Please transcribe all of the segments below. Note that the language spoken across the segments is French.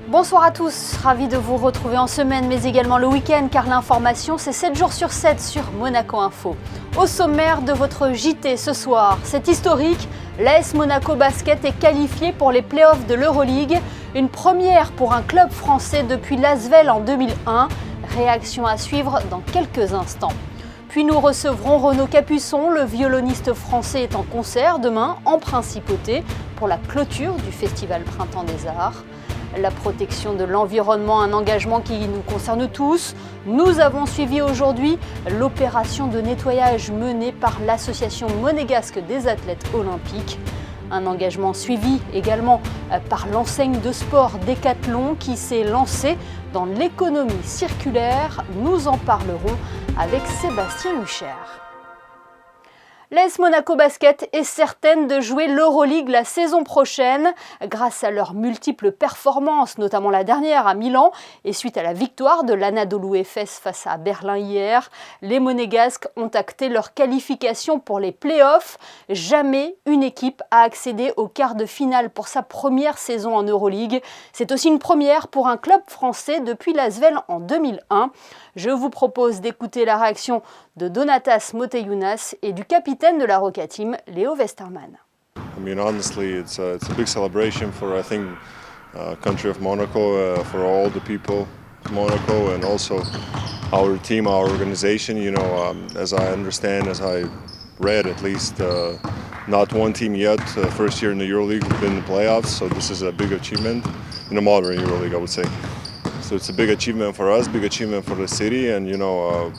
Bonsoir à tous, ravi de vous retrouver en semaine mais également le week-end car l'information c'est 7 jours sur 7 sur Monaco Info. Au sommaire de votre JT ce soir, c'est historique, l'AS Monaco Basket est qualifié pour les playoffs de l'Euroleague, une première pour un club français depuis l'Asvel en 2001, réaction à suivre dans quelques instants. Puis nous recevrons Renaud Capuçon, le violoniste français est en concert demain en Principauté pour la clôture du Festival Printemps des Arts. La protection de l'environnement, un engagement qui nous concerne tous. Nous avons suivi aujourd'hui l'opération de nettoyage menée par l'association monégasque des athlètes olympiques. Un engagement suivi également par l'enseigne de sport Decathlon qui s'est lancée dans l'économie circulaire. Nous en parlerons avec Sébastien Lucher. L'AS Monaco Basket est certaine de jouer l'Euroleague la saison prochaine grâce à leurs multiples performances, notamment la dernière à Milan et suite à la victoire de l'Anadolu Efes face à Berlin hier. Les Monégasques ont acté leur qualification pour les playoffs. Jamais une équipe a accédé au quart de finale pour sa première saison en Euroleague. C'est aussi une première pour un club français depuis l'Asvel en 2001. Je vous propose d'écouter la réaction de Donatas Moteyounas et du capitaine de la Roca Team, Léo Westermann. I mean, honestly, it's a big celebration for, I think, country of Monaco, for all the people of Monaco, and also our team, our organization. You know, as I understand, as I read at least, not one team yet, first year in the EuroLeague, have been in the playoffs. So this is a big achievement in the modern EuroLeague, I would say. So it's a big achievement for us, big achievement for the city, and you know,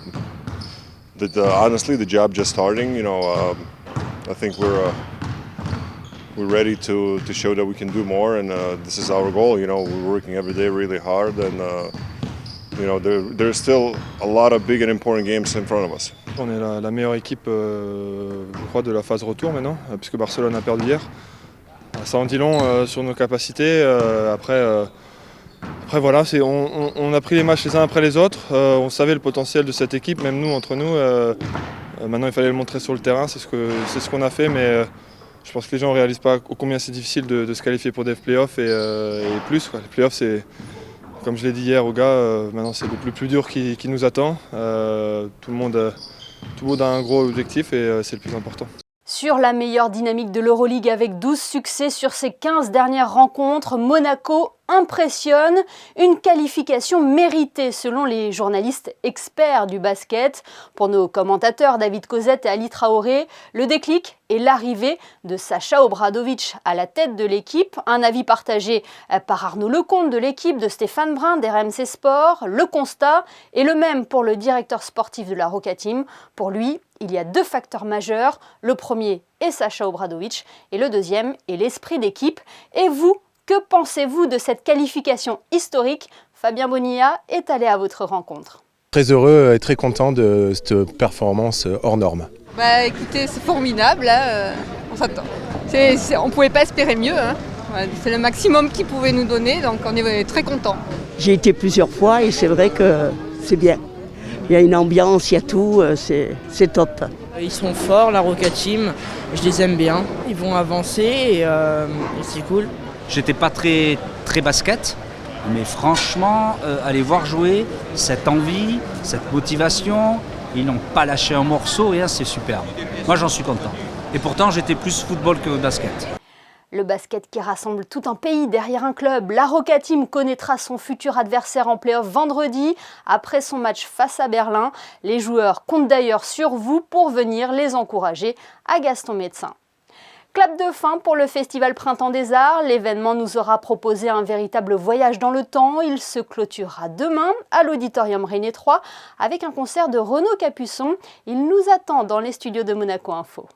honestly, the job just starting. You know, I think we're ready to show that we can do more, and this is our goal. You know, we're working every day really hard, and you know, there's still a lot of big and important games in front of us. On est la meilleure équipe, je crois, de la phase retour maintenant, puisque Barcelone a perdu hier. Ça en dit long sur nos capacités. Après voilà, on a pris les matchs les uns après les autres, on savait le potentiel de cette équipe, même nous, entre nous. Maintenant il fallait le montrer sur le terrain, c'est ce qu'on a fait, mais je pense que les gens ne réalisent pas combien c'est difficile de se qualifier pour des playoffs et plus. Quoi. Les playoffs, c'est, comme je l'ai dit hier aux gars, maintenant c'est le plus dur qui nous attend. Tout le monde a un gros objectif et c'est le plus important. Sur la meilleure dynamique de l'Euroleague avec 12 succès sur ses 15 dernières rencontres, Monaco impressionne, une qualification méritée selon les journalistes experts du basket. Pour nos commentateurs David Cosette et Ali Traoré, le déclic est l'arrivée de Sacha Obradović à la tête de l'équipe. Un avis partagé par Arnaud Lecomte de l'équipe, de Stéphane Brun d'RMC Sport. Le constat est le même pour le directeur sportif de la Roca Team. Pour lui, il y a deux facteurs majeurs. Le premier est Sacha Obradović et le deuxième est l'esprit d'équipe. Et vous, que pensez-vous de cette qualification historique? Fabien Bonilla est allé à votre rencontre. Très heureux et très content de cette performance hors norme. Bah écoutez, c'est formidable, là, on s'attend. On ne pouvait pas espérer mieux. Hein. C'est le maximum qu'ils pouvaient nous donner, donc on est très contents. J'ai été plusieurs fois et c'est vrai que c'est bien. Il y a une ambiance, il y a tout, c'est top. Ils sont forts, la Roca Team, je les aime bien. Ils vont avancer et c'est cool. J'étais pas très basket, mais franchement, aller voir jouer, cette envie, cette motivation, ils n'ont pas lâché un morceau, rien, c'est superbe. Moi, j'en suis content. Et pourtant, j'étais plus football que basket. Le basket qui rassemble tout un pays derrière un club. La Roca Team connaîtra son futur adversaire en play-off vendredi après son match face à Berlin. Les joueurs comptent d'ailleurs sur vous pour venir les encourager à Gaston Médecin. Clap de fin pour le Festival Printemps des Arts. L'événement nous aura proposé un véritable voyage dans le temps. Il se clôturera demain à l'Auditorium René 3 avec un concert de Renaud Capuçon. Il nous attend dans les studios de Monaco Info.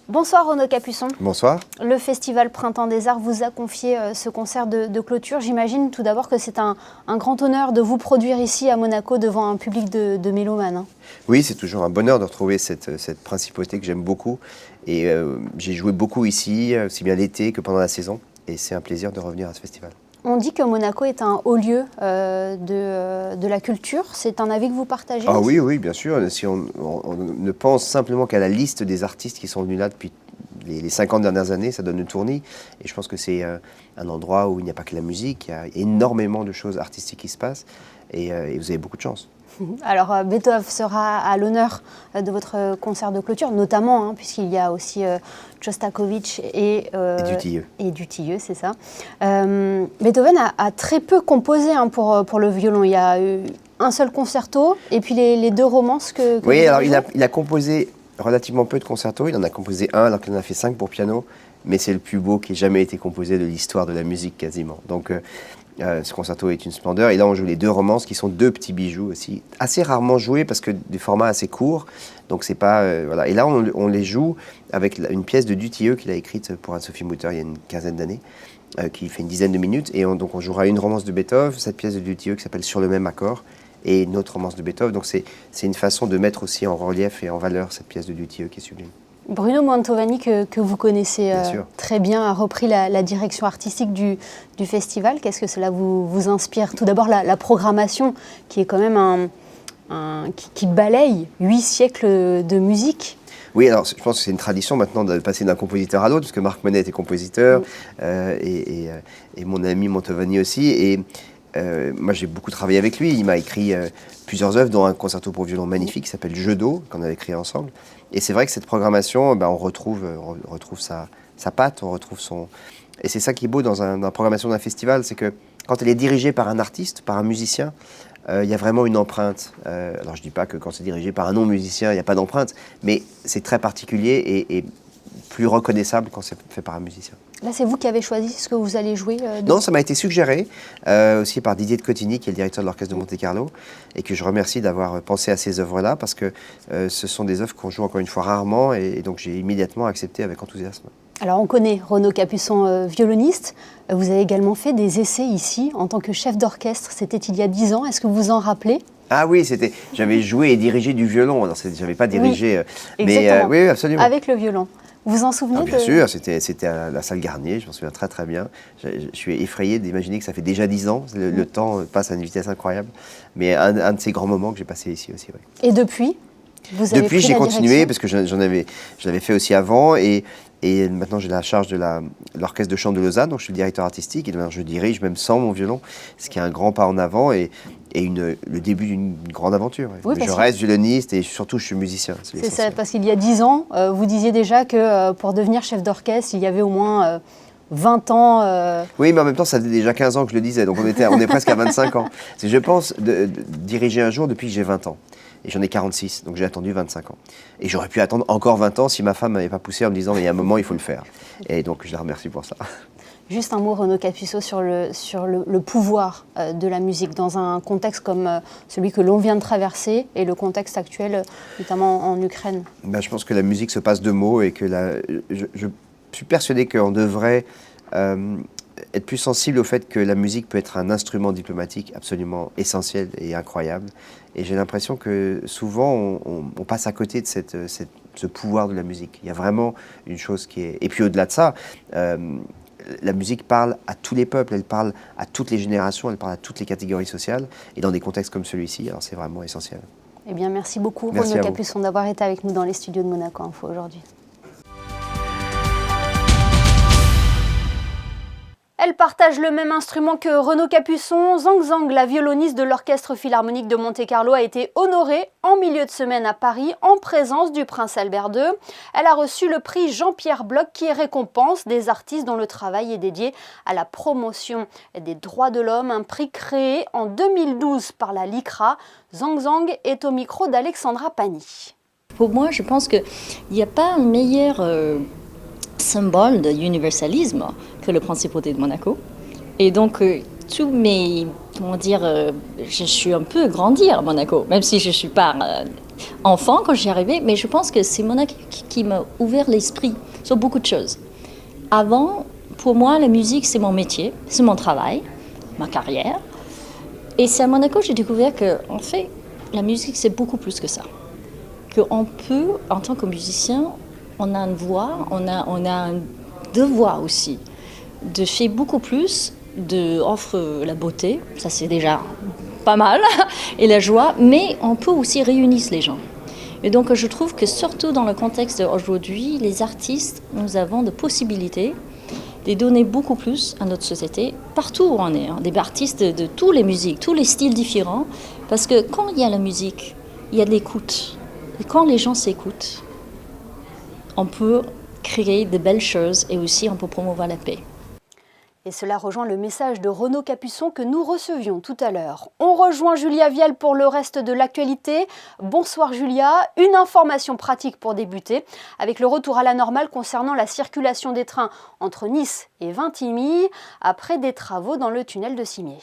Bonsoir Renaud Capuçon. Bonsoir. Le Festival Printemps des Arts vous a confié ce concert de clôture. J'imagine tout d'abord que c'est un grand honneur de vous produire ici à Monaco devant un public de mélomanes. Hein. Oui, c'est toujours un bonheur de retrouver cette principauté que j'aime beaucoup. Et j'ai joué beaucoup ici, aussi bien l'été que pendant la saison. Et c'est un plaisir de revenir à ce festival. On dit que Monaco est un haut lieu de la culture. C'est un avis que vous partagez? Ah oui, oui, bien sûr. Si on ne pense simplement qu'à la liste des artistes qui sont venus là depuis les 50 dernières années, ça donne le tournis. Et je pense que c'est un endroit où il n'y a pas que la musique, il y a énormément de choses artistiques qui se passent. Et vous avez beaucoup de chance. Alors Beethoven sera à l'honneur de votre concert de clôture, notamment puisqu'il y a aussi Shostakovich et Dutilleux. Et Dutilleux, c'est ça. Beethoven a très peu composé pour le violon. Il y a eu un seul concerto et puis les 2 romances que oui, vous alors avez il a composé relativement peu de concertos. Il en a composé 1 alors qu'il en a fait 5 pour piano. Mais c'est le plus beau qui ait jamais été composé de l'histoire de la musique quasiment. Donc ce concerto est une splendeur. Et là, on joue les 2 romances qui sont 2 petits bijoux aussi, assez rarement joués parce que des formats assez courts. Donc c'est pas voilà. Et là, on les joue avec une pièce de Dutilleux qu'il a écrite pour Anne-Sophie Mutter il y a une quinzaine d'années, qui fait une dizaine de minutes. Et donc on jouera une romance de Beethoven, cette pièce de Dutilleux qui s'appelle Sur le même accord, et une autre romance de Beethoven. Donc c'est une façon de mettre aussi en relief et en valeur cette pièce de Dutilleux qui est sublime. Bruno Mantovani, que vous connaissez très bien, a repris la direction artistique du festival. Qu'est-ce que cela vous inspire? Tout d'abord, la programmation, qui est quand même qui balaye 8 siècles de musique. Oui, alors je pense que c'est une tradition maintenant de passer d'un compositeur à l'autre, parce que Marc Monet était compositeur, et mon ami Mantovani aussi. Et moi, j'ai beaucoup travaillé avec lui. Il m'a écrit plusieurs œuvres, dont un concerto pour violon magnifique qui s'appelle Jeu d'eau, qu'on avait écrit ensemble. Et c'est vrai que cette programmation, on retrouve sa patte, on retrouve son... Et c'est ça qui est beau dans la programmation d'un festival, c'est que quand elle est dirigée par un artiste, par un musicien, il y a vraiment une empreinte. Alors je ne dis pas que quand c'est dirigé par un non-musicien, il n'y a pas d'empreinte, mais c'est très particulier et plus reconnaissable quand c'est fait par un musicien. Là, c'est vous qui avez choisi ce que vous allez jouer Non, ça m'a été suggéré aussi par Didier de Cotigny, qui est le directeur de l'Orchestre de Monte-Carlo, et que je remercie d'avoir pensé à ces œuvres-là, parce que ce sont des œuvres qu'on joue encore une fois rarement, et donc j'ai immédiatement accepté avec enthousiasme. Alors, on connaît Renaud Capuçon, violoniste. Vous avez également fait des essais ici en tant que chef d'orchestre. C'était il y a 10 ans. Est-ce que vous vous en rappelez? Ah oui, j'avais joué et dirigé du violon. Je n'avais pas dirigé, oui, mais oui, absolument. Avec le violon. Vous vous en souvenez? Bien sûr, c'était à la salle Garnier, je m'en souviens très très bien. Je suis effrayé d'imaginer que ça fait déjà 10 ans. Le temps passe à une vitesse incroyable. Mais un de ces grands moments que j'ai passé ici aussi. Oui. Et depuis, vous avez Depuis, j'ai continué parce que je l'avais fait aussi avant. Et maintenant, j'ai la charge de l'Orchestre de Chant de Lausanne, donc je suis le directeur artistique. Et je dirige même sans mon violon, ce qui est un grand pas en avant et le début d'une grande aventure. Oui, je reste violoniste et surtout, je suis musicien. C'est ça, parce qu'il y a 10 ans, vous disiez déjà que pour devenir chef d'orchestre, il y avait au moins 20 ans... Oui, mais en même temps, ça faisait déjà 15 ans que je le disais, donc on est presque à 25 ans. Je pense de diriger un jour depuis que j'ai 20 ans. Et j'en ai 46, donc j'ai attendu 25 ans. Et j'aurais pu attendre encore 20 ans si ma femme m'avait pas poussé en me disant « mais il y a un moment, il faut le faire ». Et donc je la remercie pour ça. Juste un mot, Renaud Capuçon, sur le pouvoir de la musique dans un contexte comme celui que l'on vient de traverser et le contexte actuel, notamment en Ukraine. Je pense que la musique se passe de mots et que je suis persuadé qu'on devrait être plus sensible au fait que la musique peut être un instrument diplomatique absolument essentiel et incroyable. Et j'ai l'impression que souvent, on passe à côté de ce pouvoir de la musique. Il y a vraiment une chose qui est... Et puis au-delà de ça, la musique parle à tous les peuples, elle parle à toutes les générations, elle parle à toutes les catégories sociales. Et dans des contextes comme celui-ci, alors c'est vraiment essentiel. Eh bien, merci beaucoup, Renaud Capuçon, d'avoir été avec nous dans les studios de Monaco Info aujourd'hui. Elle partage le même instrument que Renaud Capuçon. Zhang Zhang, la violoniste de l'Orchestre Philharmonique de Monte-Carlo, a été honorée en milieu de semaine à Paris en présence du prince Albert II. Elle a reçu le prix Jean-Pierre Bloch qui récompense des artistes dont le travail est dédié à la promotion des droits de l'homme, un prix créé en 2012 par la LICRA. Zhang Zhang est au micro d'Alexandra Pani. Pour moi, je pense qu'il n'y a pas un meilleur symbole de universalisme que le Principauté de Monaco. Et donc, tous mes... je suis un peu grandi à Monaco, même si je ne suis pas enfant quand j'y arrivais, mais je pense que c'est Monaco qui m'a ouvert l'esprit sur beaucoup de choses. Avant, pour moi, la musique, c'est mon métier, c'est mon travail, ma carrière. Et c'est à Monaco que j'ai découvert qu'en fait, la musique, c'est beaucoup plus que ça. Qu'on peut, en tant que musicien, on a une voix, on a un devoir aussi de faire beaucoup plus, d'offrir la beauté, ça c'est déjà pas mal, et la joie, mais on peut aussi réunir les gens. Et donc je trouve que surtout dans le contexte d'aujourd'hui, les artistes, nous avons de possibilités de donner beaucoup plus à notre société, partout où on est, des artistes de toutes les musiques, tous les styles différents, parce que quand il y a la musique, il y a de l'écoute. Et quand les gens s'écoutent, on peut créer de belles choses et aussi on peut promouvoir la paix. Et cela rejoint le message de Renaud Capuçon que nous recevions tout à l'heure. On rejoint Julia Vial pour le reste de l'actualité. Bonsoir Julia, une information pratique pour débuter, avec le retour à la normale concernant la circulation des trains entre Nice et Vintimille, après des travaux dans le tunnel de Cimiez.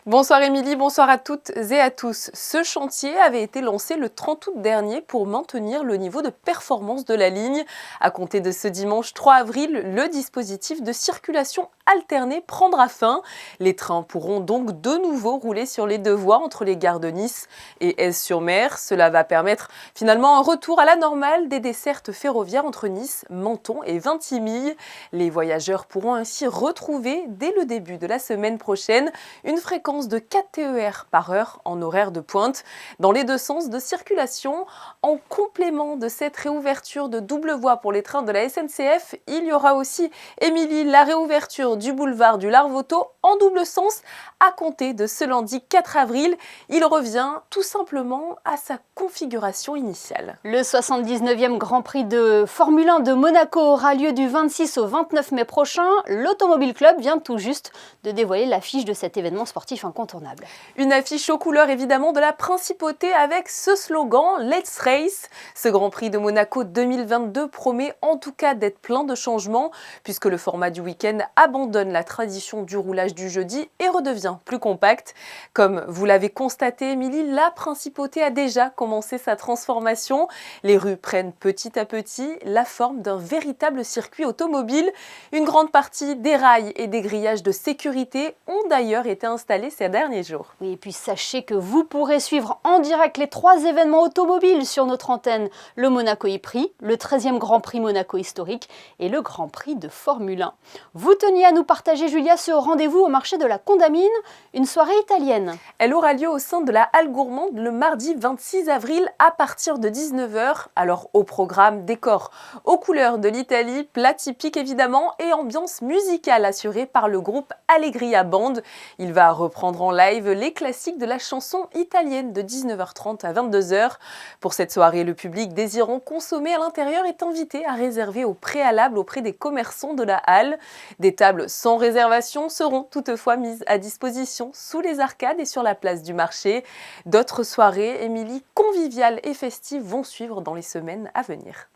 Bonsoir Émilie, bonsoir à toutes et à tous. Ce chantier avait été lancé le 30 août dernier pour maintenir le niveau de performance de la ligne. À compter de ce dimanche 3 avril, le dispositif de circulation alternée prendra fin. Les trains pourront donc de nouveau rouler sur les deux voies entre les gares de Nice et Aise-sur-Mer. Cela va permettre finalement un retour à la normale des dessertes ferroviaires entre Nice, Menton et Vintimille. Les voyageurs pourront ainsi retrouver dès le début de la semaine prochaine une fréquence de 4 TER par heure en horaire de pointe dans les deux sens de circulation. En complément de cette réouverture de double voie pour les trains de la SNCF, il y aura aussi, Émilie, la réouverture du boulevard du Larvoto en double sens à compter de ce lundi 4 avril. Il revient tout simplement à sa configuration initiale. Le 79e Grand Prix de Formule 1 de Monaco aura lieu du 26 au 29 mai prochain. L'Automobile Club vient tout juste de dévoiler l'affiche de cet événement sportif incontournable. Une affiche aux couleurs évidemment de la principauté avec ce slogan « Let's Race ». Ce Grand Prix de Monaco 2022 promet en tout cas d'être plein de changements puisque le format du week-end abandonne la tradition du roulage du jeudi et redevient plus compact. Comme vous l'avez constaté, Émilie, la principauté a déjà commencé sa transformation. Les rues prennent petit à petit la forme d'un véritable circuit automobile. Une grande partie des rails et des grillages de sécurité ont d'ailleurs été installés ces derniers jours. Oui, et puis sachez que vous pourrez suivre en direct les 3 événements automobiles sur notre antenne. Le Monaco e-Prix, le 13e Grand Prix Monaco historique et le Grand Prix de Formule 1. Vous teniez à nous partager, Julia, ce rendez-vous au marché de la Condamine, une soirée italienne. Elle aura lieu au sein de la Halle Gourmande le mardi 26 avril à partir de 19h. Alors au programme, décor aux couleurs de l'Italie, plat typique évidemment et ambiance musicale assurée par le groupe Allegria Band. Il va reprendre en live les classiques de la chanson italienne de 19h30 à 22h. Pour cette soirée, le public désirant consommer à l'intérieur est invité à réserver au préalable auprès des commerçants de la halle. Des tables sans réservation seront toutefois mises à disposition sous les arcades et sur la place du marché. D'autres soirées, Émilie, conviviales et festives vont suivre dans les semaines à venir.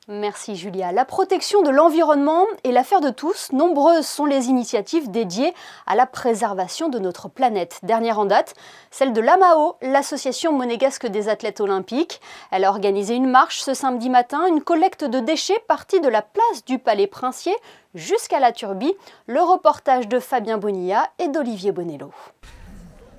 Merci Julia. La protection de l'environnement est l'affaire de tous. Nombreuses sont les initiatives dédiées à la préservation de notre planète. Dernière en date, celle de l'AMAO, l'association monégasque des athlètes olympiques. Elle a organisé une marche ce samedi matin, une collecte de déchets partie de la place du Palais Princier jusqu'à la Turbie. Le reportage de Fabien Bonilla et d'Olivier Bonello.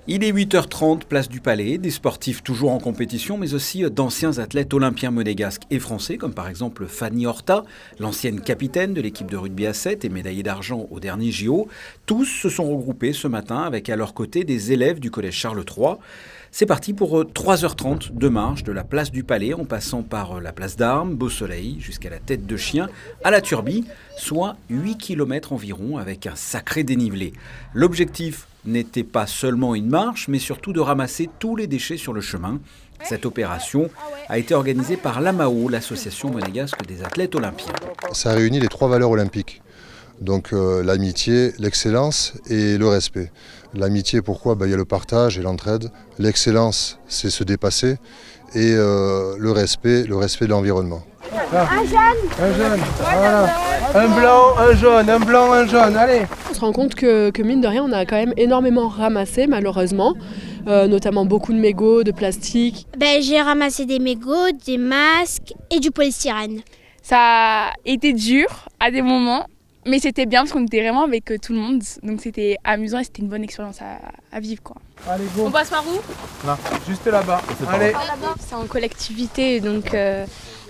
Il est 8h30, place du Palais, des sportifs toujours en compétition, mais aussi d'anciens athlètes olympiens monégasques et français, comme par exemple Fanny Horta, l'ancienne capitaine de l'équipe de rugby à 7 et médaillée d'argent au dernier JO. Tous se sont regroupés ce matin avec à leur côté des élèves du collège Charles III. C'est parti pour 3h30 de marche de la place du Palais, en passant par la place d'Armes, Beau Soleil, jusqu'à la Tête de Chien, à la Turbie, soit 8 km environ avec un sacré dénivelé. L'objectif n'était pas seulement une marche, mais surtout de ramasser tous les déchets sur le chemin. Cette opération a été organisée par l'AMAO, l'association monégasque des athlètes olympiens. Ça réunit les 3 valeurs olympiques, donc l'amitié, l'excellence et le respect. L'amitié, pourquoi ? Il y a le partage et l'entraide. L'excellence, c'est se dépasser. Et le respect de l'environnement. Un jaune, voilà. Un blanc, un jaune, un blanc, un jaune, allez. On se rend compte que mine de rien, on a quand même énormément ramassé malheureusement, notamment beaucoup de mégots, de plastique. J'ai ramassé des mégots, des masques et du polystyrène. Ça a été dur à des moments, mais c'était bien parce qu'on était vraiment avec tout le monde, donc c'était amusant et c'était une bonne expérience à vivre, quoi. Allez, go. On passe par où ? Là, juste là-bas. Allez. C'est en collectivité, donc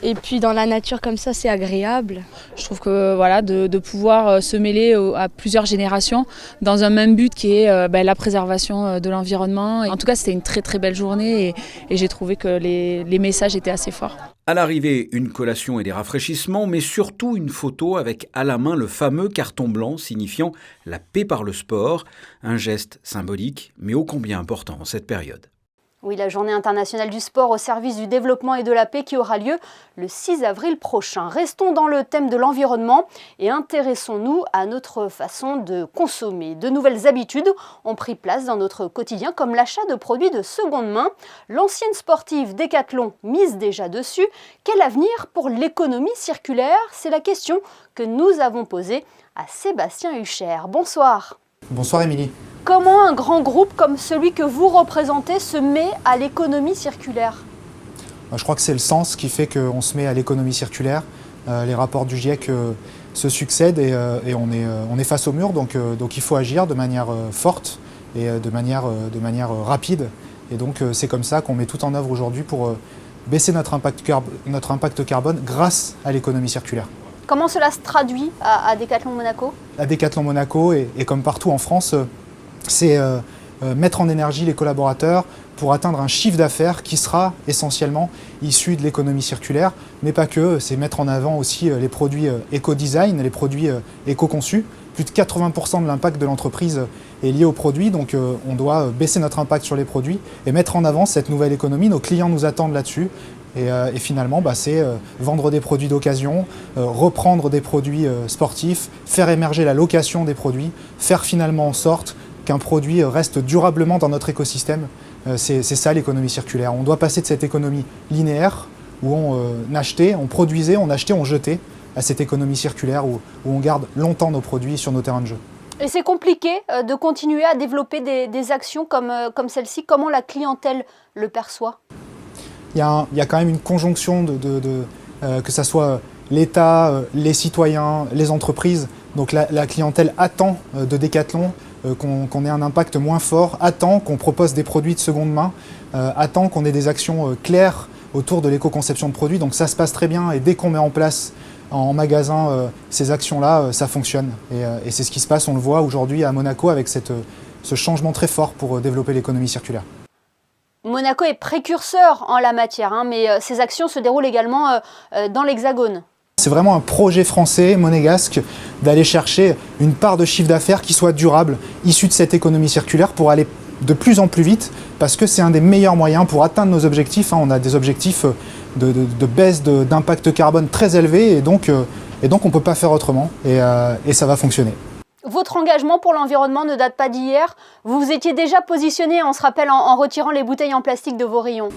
Et puis dans la nature comme ça, c'est agréable. Je trouve que voilà, de pouvoir se mêler à plusieurs générations dans un même but qui est la préservation de l'environnement. En tout cas, c'était une très très belle journée et j'ai trouvé que les messages étaient assez forts. À l'arrivée, une collation et des rafraîchissements, mais surtout une photo avec à la main le fameux carton blanc signifiant la paix par le sport. Un geste symbolique, mais ô combien important en cette période. Oui, la journée internationale du sport au service du développement et de la paix qui aura lieu le 6 avril prochain. Restons dans le thème de l'environnement et intéressons-nous à notre façon de consommer. De nouvelles habitudes ont pris place dans notre quotidien comme l'achat de produits de seconde main. L'ancienne sportive Decathlon mise déjà dessus. Quel avenir pour l'économie circulaire? C'est la question que nous avons posée à Sébastien Hucher. Bonsoir. Bonsoir Émilie. Comment un grand groupe comme celui que vous représentez se met à l'économie circulaire? Je crois que c'est le sens qui fait qu'on se met à l'économie circulaire. Les rapports du GIEC se succèdent et on est face au mur, donc il faut agir de manière forte et de manière rapide. Et donc c'est comme ça qu'on met tout en œuvre aujourd'hui pour baisser notre impact carbone grâce à l'économie circulaire. Comment cela se traduit à Decathlon Monaco? À Decathlon Monaco et comme partout en France, c'est mettre en énergie les collaborateurs pour atteindre un chiffre d'affaires qui sera essentiellement issu de l'économie circulaire, mais pas que, c'est mettre en avant aussi les produits éco-design, les produits éco-conçus. Plus de 80% de l'impact de l'entreprise est lié aux produits, donc on doit baisser notre impact sur les produits et mettre en avant cette nouvelle économie. Nos clients nous attendent là-dessus. Et finalement, c'est vendre des produits d'occasion, reprendre des produits sportifs, faire émerger la location des produits, faire finalement en sorte qu'un produit reste durablement dans notre écosystème. C'est ça l'économie circulaire. On doit passer de cette économie linéaire où on achetait, on produisait, on achetait, on jetait, à cette économie circulaire où on garde longtemps nos produits sur nos terrains de jeu. Et c'est compliqué de continuer à développer des actions comme celle-ci. Comment la clientèle le perçoit? Il y a quand même une conjonction que ce soit l'État, les citoyens, les entreprises. Donc la clientèle attend de Decathlon qu'on ait un impact moins fort, attend qu'on propose des produits de seconde main, attend qu'on ait des actions claires autour de l'éco-conception de produits. Donc ça se passe très bien et dès qu'on met en place en magasin ces actions-là, ça fonctionne. Et c'est ce qui se passe, on le voit aujourd'hui à Monaco avec ce changement très fort pour développer l'économie circulaire. Monaco est précurseur en la matière, mais ces actions se déroulent également dans l'Hexagone. C'est vraiment un projet français, monégasque, d'aller chercher une part de chiffre d'affaires qui soit durable, issue de cette économie circulaire pour aller de plus en plus vite, parce que c'est un des meilleurs moyens pour atteindre nos objectifs. On a des objectifs de baisse d'impact carbone très élevés, et donc on ne peut pas faire autrement, et ça va fonctionner. Votre engagement pour l'environnement ne date pas d'hier. Vous vous étiez déjà positionné, on se rappelle, en retirant les bouteilles en plastique de vos rayons.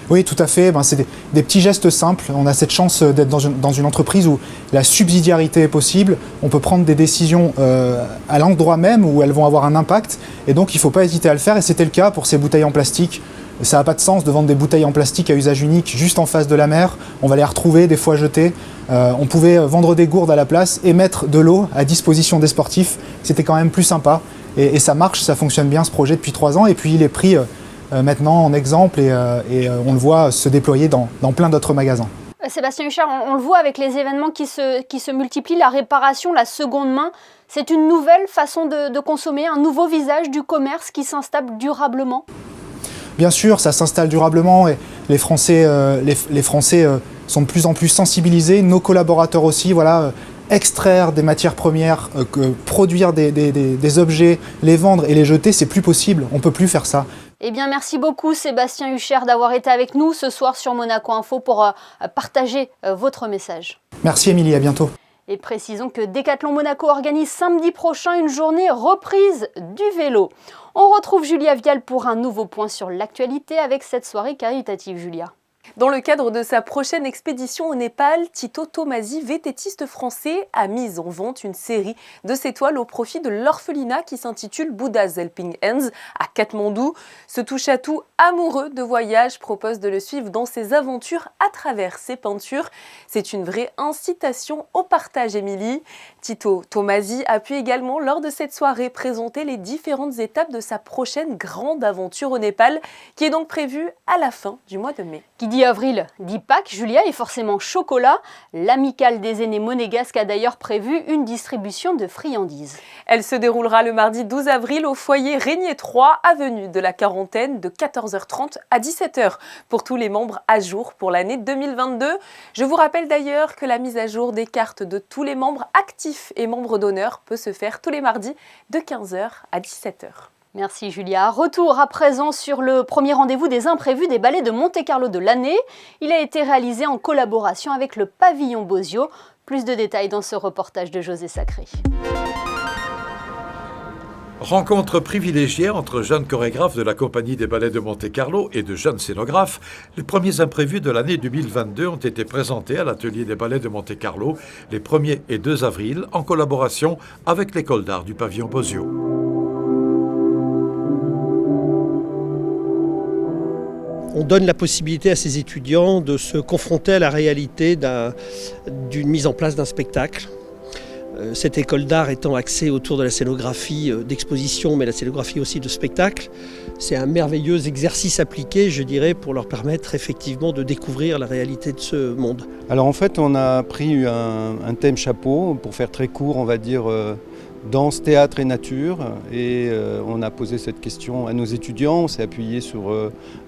Oui, tout à fait. C'est des petits gestes simples. On a cette chance d'être dans une entreprise où la subsidiarité est possible. On peut prendre des décisions à l'endroit même où elles vont avoir un impact. Et donc, il ne faut pas hésiter à le faire. Et c'était le cas pour ces bouteilles en plastique. Ça n'a pas de sens de vendre des bouteilles en plastique à usage unique juste en face de la mer. On va les retrouver, des fois jetées. On pouvait vendre des gourdes à la place et mettre de l'eau à disposition des sportifs. C'était quand même plus sympa. Et ça marche, ça fonctionne bien ce projet depuis 3 ans. Et puis, il est pris maintenant en exemple et on le voit se déployer dans plein d'autres magasins. Sébastien Huchard, on le voit avec les événements qui se multiplient, la réparation, la seconde main, c'est une nouvelle façon de consommer, un nouveau visage du commerce qui s'installe durablement. Bien sûr, ça s'installe durablement et les Français sont de plus en plus sensibilisés, nos collaborateurs aussi, extraire des matières premières, produire des objets, les vendre et les jeter, c'est plus possible, on ne peut plus faire ça. Eh bien, merci beaucoup Sébastien Hucher d'avoir été avec nous ce soir sur Monaco Info pour partager votre message. Merci Émilie, à bientôt. Et précisons que Decathlon Monaco organise samedi prochain une journée reprise du vélo. On retrouve Julia Vial pour un nouveau point sur l'actualité avec cette soirée caritative, Julia. Dans le cadre de sa prochaine expédition au Népal, Tito Tomasi, vététiste français, a mis en vente une série de ses toiles au profit de l'orphelinat qui s'intitule Buddha's Helping Hands à Katmandou. Ce touche-à-tout amoureux de voyage propose de le suivre dans ses aventures à travers ses peintures. C'est une vraie incitation au partage, Émilie. Tito Tomasi a pu également, lors de cette soirée, présenter les différentes étapes de sa prochaine grande aventure au Népal, qui est donc prévue à la fin du mois de mai. Qui dit dit avril, dit Pâques, Julia, et forcément chocolat. L'amicale des aînés monégasques a d'ailleurs prévu une distribution de friandises. Elle se déroulera le mardi 12 avril au foyer Régnier 3, avenue de la Quarantaine, de 14h30 à 17h, pour tous les membres à jour pour l'année 2022. Je vous rappelle d'ailleurs que la mise à jour des cartes de tous les membres actifs et membres d'honneur peut se faire tous les mardis de 15h à 17h. Merci Julia. Retour à présent sur le premier rendez-vous des imprévus des ballets de Monte-Carlo de l'année. Il a été réalisé en collaboration avec le Pavillon Bosio. Plus de détails dans ce reportage de José Sacré. Rencontre privilégiée entre jeunes chorégraphes de la Compagnie des Ballets de Monte-Carlo et de jeunes scénographes, les premiers imprévus de l'année 2022 ont été présentés à l'Atelier des Ballets de Monte-Carlo les 1er et 2 avril en collaboration avec l'École d'art du Pavillon Bosio. On donne la possibilité à ces étudiants de se confronter à la réalité d'une mise en place d'un spectacle. Cette école d'art étant axée autour de la scénographie d'exposition, mais la scénographie aussi de spectacle, c'est un merveilleux exercice appliqué, je dirais, pour leur permettre effectivement de découvrir la réalité de ce monde. Alors en fait, on a pris un thème chapeau, pour faire très court, on va dire danse, théâtre et nature, et on a posé cette question à nos étudiants. On s'est appuyé sur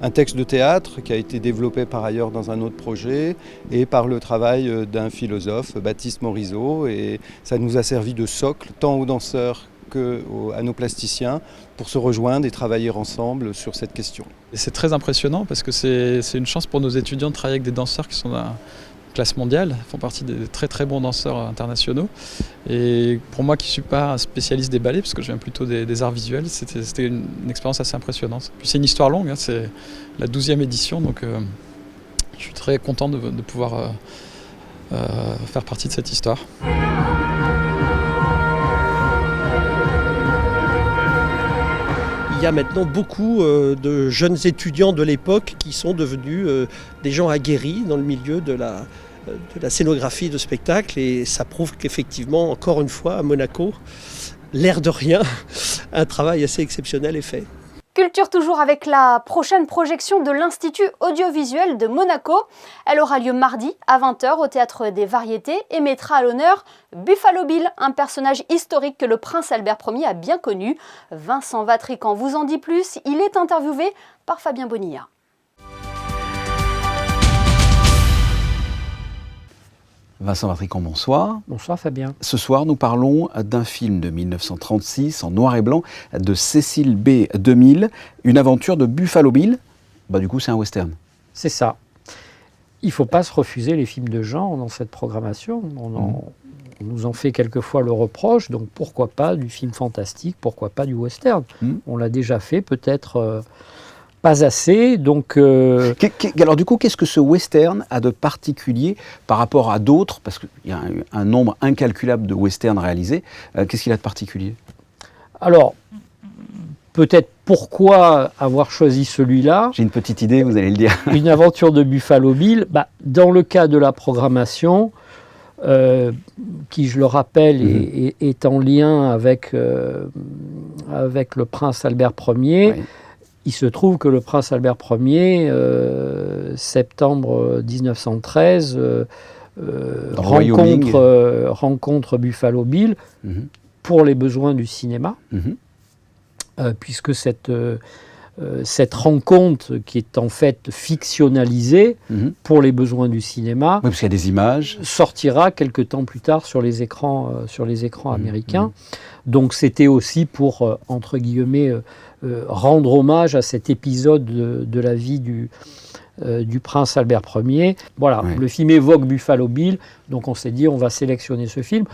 un texte de théâtre qui a été développé par ailleurs dans un autre projet et par le travail d'un philosophe, Baptiste Morisot, et ça nous a servi de socle tant aux danseurs qu'à nos plasticiens pour se rejoindre et travailler ensemble sur cette question. C'est très impressionnant parce que c'est une chance pour nos étudiants de travailler avec des danseurs qui sont classe mondiale, font partie des très très bons danseurs internationaux. Et pour moi qui ne suis pas un spécialiste des ballets, parce que je viens plutôt des arts visuels, c'était une expérience assez impressionnante. Puis c'est une histoire longue, hein, c'est la 12e édition, donc je suis très content de pouvoir faire partie de cette histoire. Il y a maintenant beaucoup de jeunes étudiants de l'époque qui sont devenus des gens aguerris dans le milieu de la scénographie de spectacle, et ça prouve qu'effectivement, encore une fois, à Monaco, l'air de rien, un travail assez exceptionnel est fait. Culture toujours avec la prochaine projection de l'Institut audiovisuel de Monaco. Elle aura lieu mardi à 20h au Théâtre des Variétés et mettra à l'honneur Buffalo Bill, un personnage historique que le prince Albert Ier a bien connu. Vincent Vatrican vous en dit plus, il est interviewé par Fabien Bonilla. Vincent Vatrican, bonsoir. Bonsoir Fabien. Ce soir, nous parlons d'un film de 1936 en noir et blanc de Cécile B. 2000, une aventure de Buffalo Bill. Du coup, c'est un western. C'est ça. Il ne faut pas se refuser les films de genre dans cette programmation. On nous en fait quelquefois le reproche, donc pourquoi pas du film fantastique, pourquoi pas du western. On l'a déjà fait, peut-être pas assez, donc... Alors du coup, qu'est-ce que ce western a de particulier par rapport à d'autres? Parce qu'il y a un nombre incalculable de westerns réalisés. Qu'est-ce qu'il a de particulier? Alors, peut-être pourquoi avoir choisi celui-là? J'ai une petite idée, vous allez le dire. Une aventure de Buffalo Bill, dans le cas de la programmation, qui, je le rappelle, est en lien avec le prince Albert Ier. Oui. Il se trouve que le prince Albert Ier, septembre 1913, rencontre Buffalo Bill pour les besoins du cinéma, puisque cette rencontre, qui est en fait fictionnalisée pour les besoins du cinéma, parce qu'il y a des images, sortira quelque temps plus tard sur les écrans américains. Donc c'était aussi pour, entre guillemets, rendre hommage à cet épisode de la vie du prince Albert Ier. Voilà, le film évoque Buffalo Bill, donc on s'est dit on va sélectionner ce film.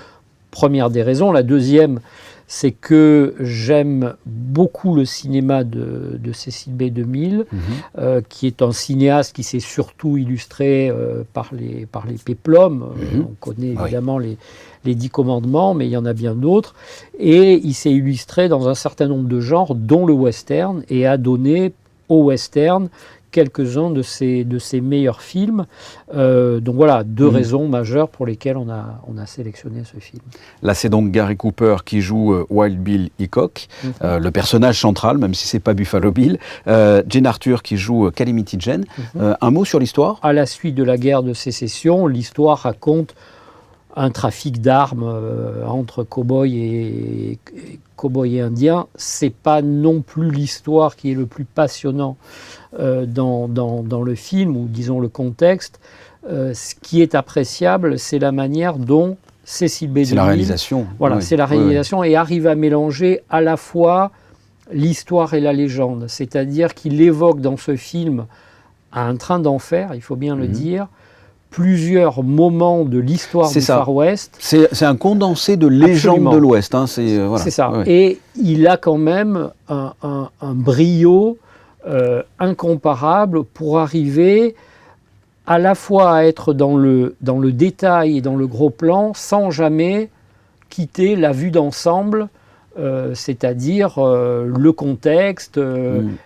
Première des raisons. La deuxième, c'est que j'aime beaucoup le cinéma de Cécile B. 2000, qui est un cinéaste qui s'est surtout illustré par les péplums. On connaît évidemment les 10 commandements, mais il y en a bien d'autres. Et il s'est illustré dans un certain nombre de genres, dont le western, et a donné au western quelques-uns de ses meilleurs films. Donc voilà, deux raisons majeures pour lesquelles on a sélectionné ce film. Là, c'est donc Gary Cooper qui joue Wild Bill Hickok, le personnage central, même si c'est pas Buffalo Bill. Jane Arthur qui joue Calamity Jane. Un mot sur l'histoire ? À la suite de la guerre de sécession, l'histoire raconte un trafic d'armes entre cow-boys et indiens. C'est pas non plus l'histoire qui est le plus passionnant dans le film, ou disons le contexte. Ce qui est appréciable, c'est la manière dont Cecil B. DeMille... C'est la réalisation. Voilà, c'est la réalisation et arrive à mélanger à la fois l'histoire et la légende. C'est-à-dire qu'il évoque dans ce film Un train d'enfer, il faut bien le dire, plusieurs moments de l'histoire du Far West. C'est un condensé de légendes de l'Ouest. Hein, c'est ça. Ouais. Et il a quand même un brio incomparable pour arriver à la fois à être dans le détail et dans le gros plan, sans jamais quitter la vue d'ensemble, c'est-à-dire le contexte,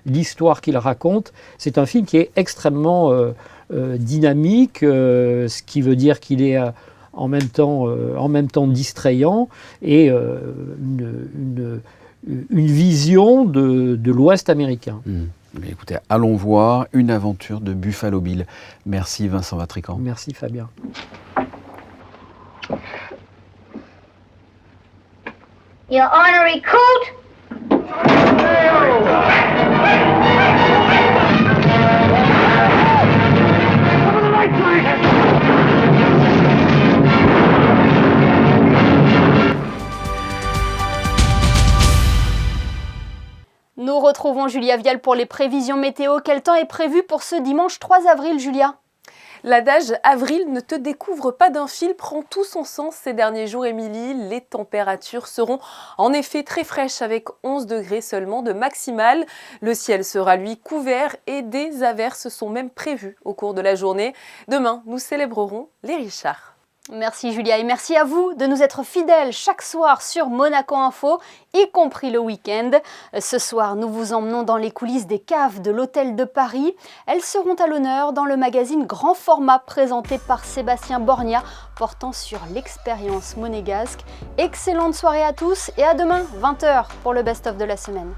l'histoire qu'il raconte. C'est un film qui est extrêmement dynamique, ce qui veut dire qu'il est en même temps distrayant, et une vision de l'Ouest américain. Mais écoutez, allons voir Une aventure de Buffalo Bill. Merci Vincent Vatrican. Merci Fabien. Your honorary coat. Nous retrouvons Julia Vial pour les prévisions météo. Quel temps est prévu pour ce dimanche 3 avril, Julia ? L'adage « Avril ne te découvre pas d'un fil » prend tout son sens ces derniers jours, Émilie. Les températures seront en effet très fraîches avec 11 degrés seulement de maximale. Le ciel sera lui couvert et des averses sont même prévues au cours de la journée. Demain, nous célébrerons les Richards. Merci Julia et merci à vous de nous être fidèles chaque soir sur Monaco Info, y compris le week-end. Ce soir, nous vous emmenons dans les coulisses des caves de l'Hôtel de Paris. Elles seront à l'honneur dans le magazine Grand Format présenté par Sébastien Borgna, portant sur l'expérience monégasque. Excellente soirée à tous et à demain, 20h, pour le best-of de la semaine.